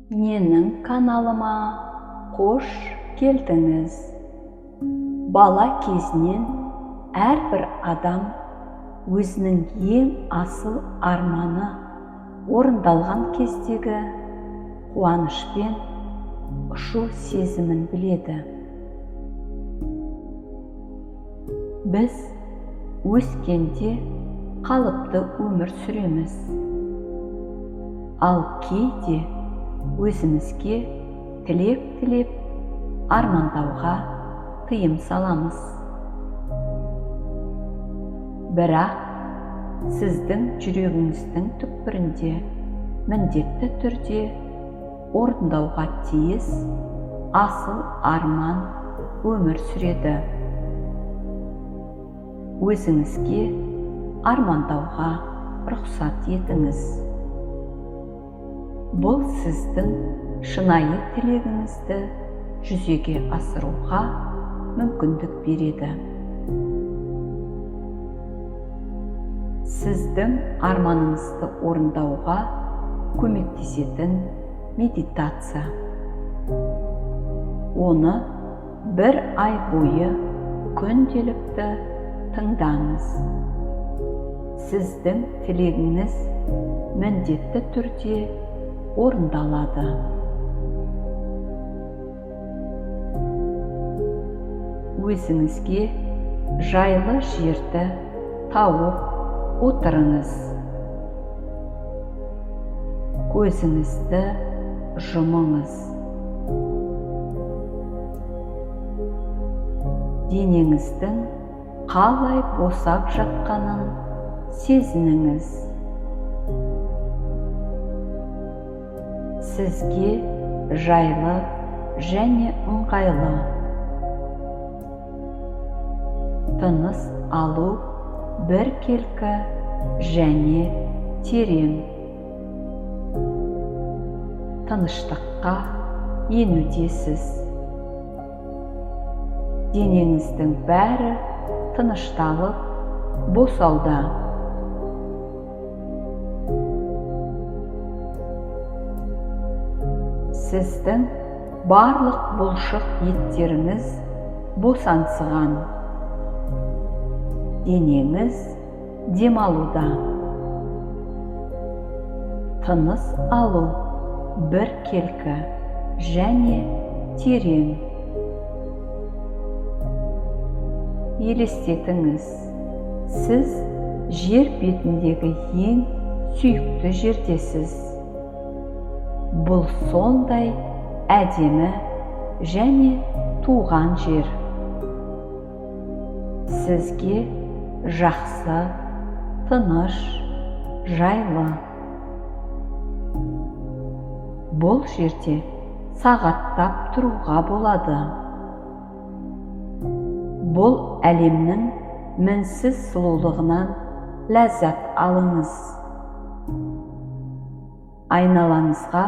Менің каналыма қош келдіңіз. Бала кезінен әрбір адам өзінің ең асыл арманы орындалған кездегі қуанышпен ұшу сезімін біледі. Біз өскенде қалыпты өмір сүреміз, ал кейде өзімізге тілеп армандауға тыйым саламыз. Бірақ сіздің жүрегіңіздің түкпірінде міндетті түрде орындауға тиіс асыл арман өмір сүреді. Өзіңізге армандауға рұқсат етіңіз. Бұл сіздің шынайы тілегіңізді жүзеге асыруға мүмкіндік береді. Сіздің арманыңызды орындауға көмектесетін медитация. Оны 1 ай бойы күнделікті тыңдаңыз. Сіздің тілегіңіз міндетті түрде орындалады. Өзіңізге жайлы жерді тауып отырыңыз. Көзіңізді жұмыңыз. Денеңіздің қалай босап жатқанын сезініңіз. Сізге жайлы және ыңғайлы. Тыныс алу біркелкі және терең. Тыныштыққа енудесіз. Денеңіздің бәрі тынышталып, босауда. Сіздің барлық бұлшық еттеріңіз босаңсыған. Денеңіз демалуда. Тыныс алу біркелкі және терең. Елестетіңіз, сіз жер бетіндегі ең сүйікті жердесіз. Бұл сондай әдемі және туған жер. Сізге жақсы, тыныш, жайлы. Бұл жерде сағаттап тұруға болады. Бұл әлемнің мінсіз сұлулығынан ләззат алыңыз. Айналаңызға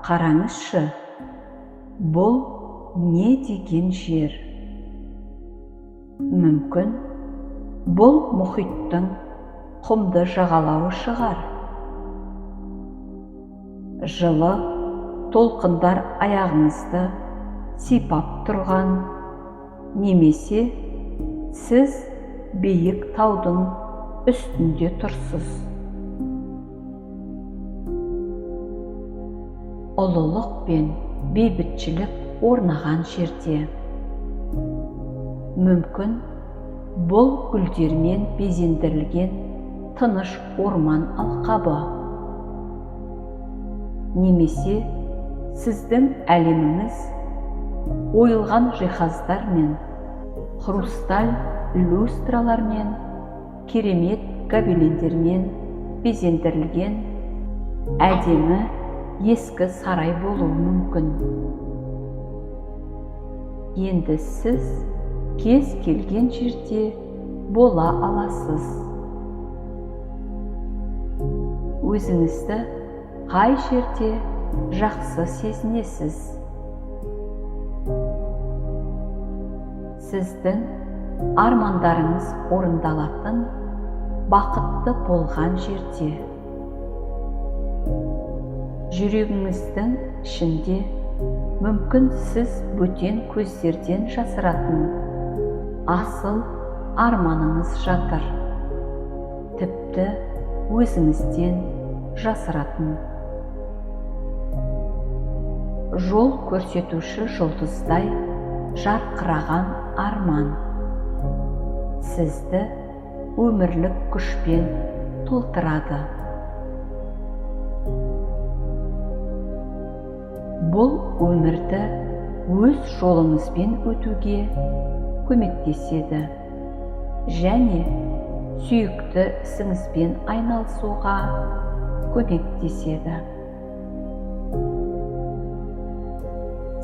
қараңызшы. Бұл не деген жер? Мүмкін, бұл мұхиттың құмды жағалауы шығар. Жылы толқындар аяғыңызды сипап тұрған, немесе сіз биік таудың үстінде тұрсыз. Ұлылық пен бейбітшілік орнаған жерде. Мүмкін, бұл гүлдермен безендірілген тыныш орман алқабы. Немесе сіздің әлеміңіз ойылған жиһаздармен, хрусталь люстралармен, керемет гобелендермен безендірілген әдемі ескі сарай болуы мүмкін. Енді сіз кез келген жерде бола аласыз. Өзіңізді қай жерде жақсы сезінесіз? Сіздің армандарыңыз орындалатын бақытты болған жерде. жүрегіңіздің ішінде мүмкін сіз бөтен көздерден жасыратын асыл арманыңыз жатыр. Тіпті өзіңізден жасыратын. Жол көрсетуші жұлдыздай жарқыраған арман сізді өмірлік күшпен толтырады. Бұл өмірді өз жолыңызбен өтуге көмектеседі және сүйікті ісіңізбен айналысуға көмектеседі.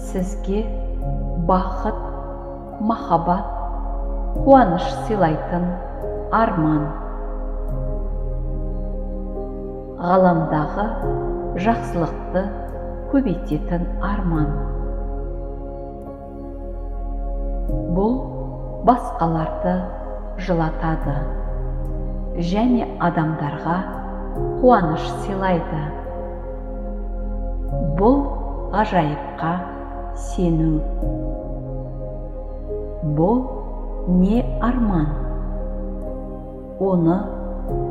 Сізге бақыт, махаббат, қуаныш сыйлайтын арман. Ғаламдағы жақсылықты көбейтетін арман. Бұл басқаларды жылатады және адамдарға қуаныш сыйлайды. Бұл ғажайыпқа сену. Бұл не арман? Оны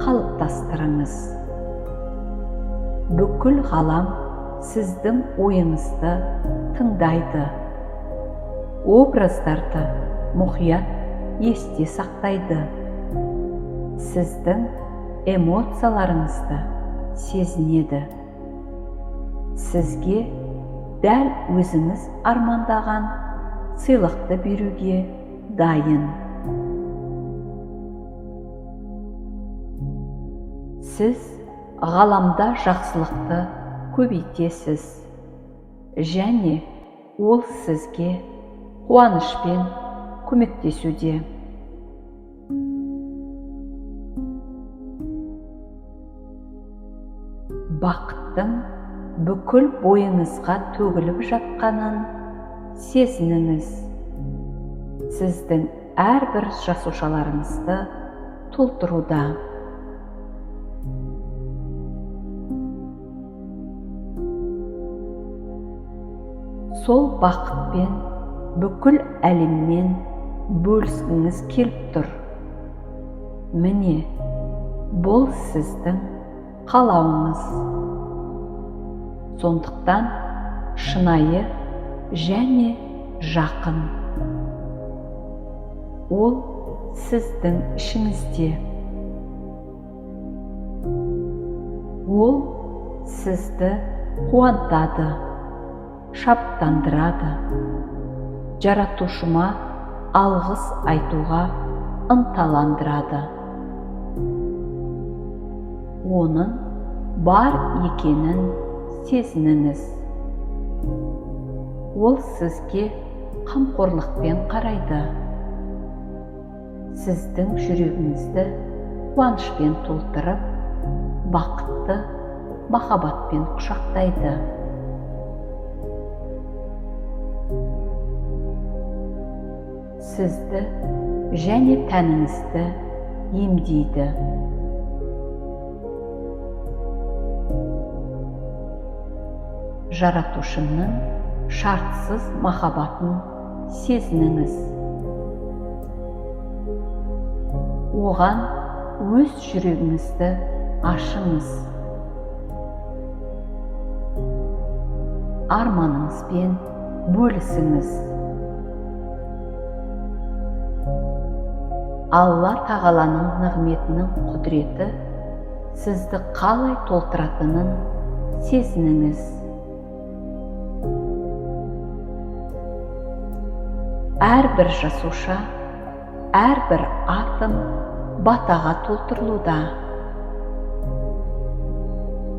қалыптастырыңыз. Бүкіл ғалам сіздің ойыңызды тыңдайды. Образдарды мұқият есте сақтайды. Сіздің эмоцияларыңызды сезінеді. Сізге дәл өзіңіз армандаған сыйлықты беруге дайын. Сіз ғаламда жақсылықты көбейтесіз және ол сізге қуанышпен көмектесуде. Бақыттың бүкіл бойыңызға төгіліп жатқанын сезініңіз. Сіздің әрбір жасушаларыңызды толтыруда. Сол бақытпен бүкіл әлеммен бөліскіңіз келіп тұр. Міне, бұл сіздің қалауыңыз. Сондықтан шынайы және жақын. Ол сіздің ішіңізде. Ол сізді қуантады, шабыттандырады. Жаратушыма алғыс айтуға ынталандырады. Оның бар екенін сезініңіз. Ол сізге қамқорлықпен қарайды. Сіздің жүрегіңізді қуанышпен толтырып, бақытты махаббатпен құшақтайды. Сізді және тәніңізді емдейді. Жаратушының шартсыз махаббатын сезініңіз. Оған өз жүрегіңізді ашыңыз. Арманыңызбен бөлісіңіз. Алла тағаланың нығметінің құдіреті сізді қалай толтыратынын сезініңіз. Әрбір жасуша, әрбір атом батаға толтырылуда.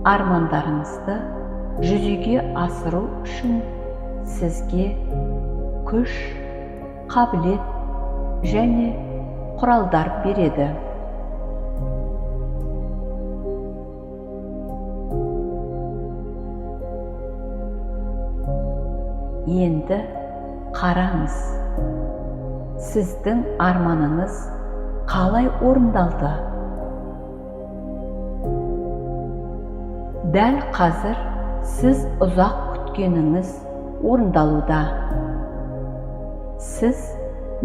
Армандарыңызды жүзеге асыру үшін сізге күш, қабілет және құралдар береді. Енді қараңыз, сіздің арманыңыз қалай орындалды? Дәл қазір сіз ұзақ күткеніңіз орындалуда. Сіз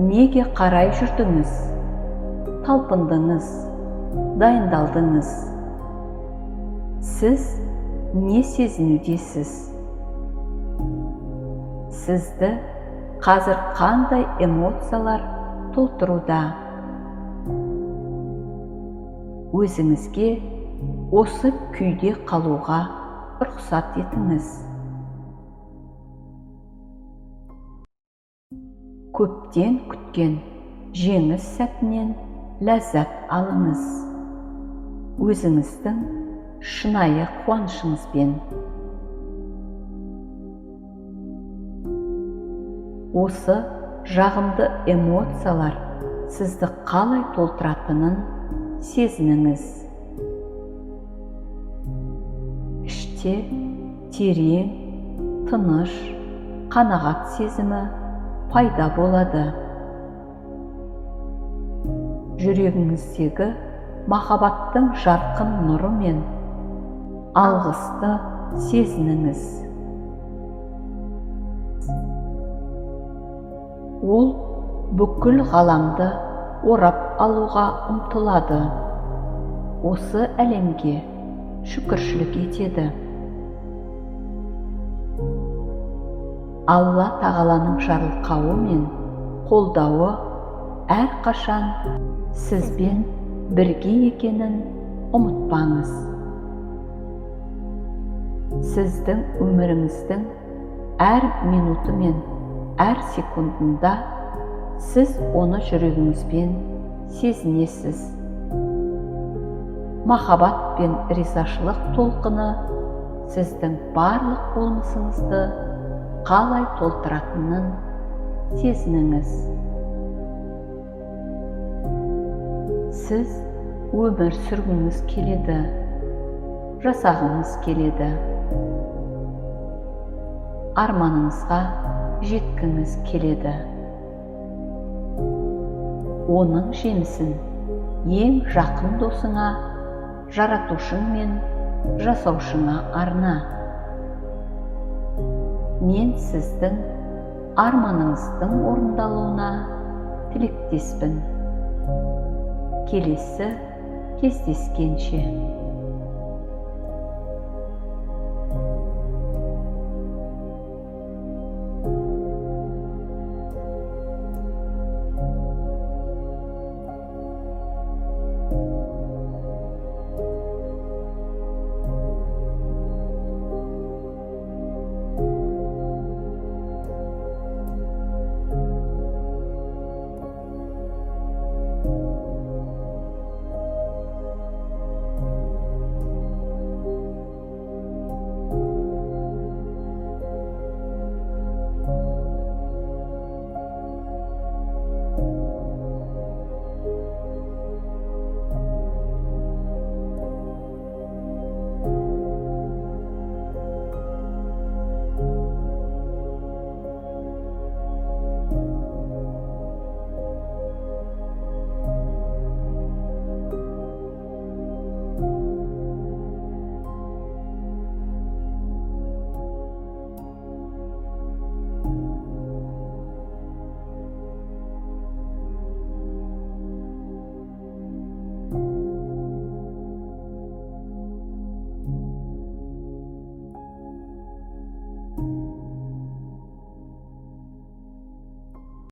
неге қарай жүрдіңіз? Талпындыңыз, дайындалдыңыз. Сіз не сезінудесіз? Сізді қазір қандай эмоциялар толтыруда? Өзіңізге осы күйде қалуға рұқсат етіңіз. Көптен күткен жеңіс сәтінен ләззат алыңыз. Өзіңіздің шынайы қуанышыңызбен. Осы жағымды эмоциялар сізді қалай толтыратынын сезініңіз. Іште терең, тыныш, қанағат сезімі пайда болады. Жүрегіңіздегі махаббаттың жарқын нұры мен алғысты сезініңіз. Ол бүкіл ғаламды орап алуға ұмтылады. Осы әлемге шүкіршілік етеді. Алла тағаланың жарылқауы мен қолдауы әрқашан сізбен бірге екенін ұмытпаңыз. Сіздің өміріңіздің әр минуты мен әр секундында сіз оны жүрегіңізбен сезінесіз. Махаббат пен ризашылық толқыны сіздің барлық болмысыңызды қалай толтыратынын сезініңіз. Сіз өмір сүргіңіз келеді, жасағыңыз келеді. Арманыңызға жеткіңіз келеді. Оның жемісін ең жақын досыңа, жаратушың мен жасаушыңа арна. Мен сіздің арманыңыздың орындалуына тілектеспін. Келесі кездескенше.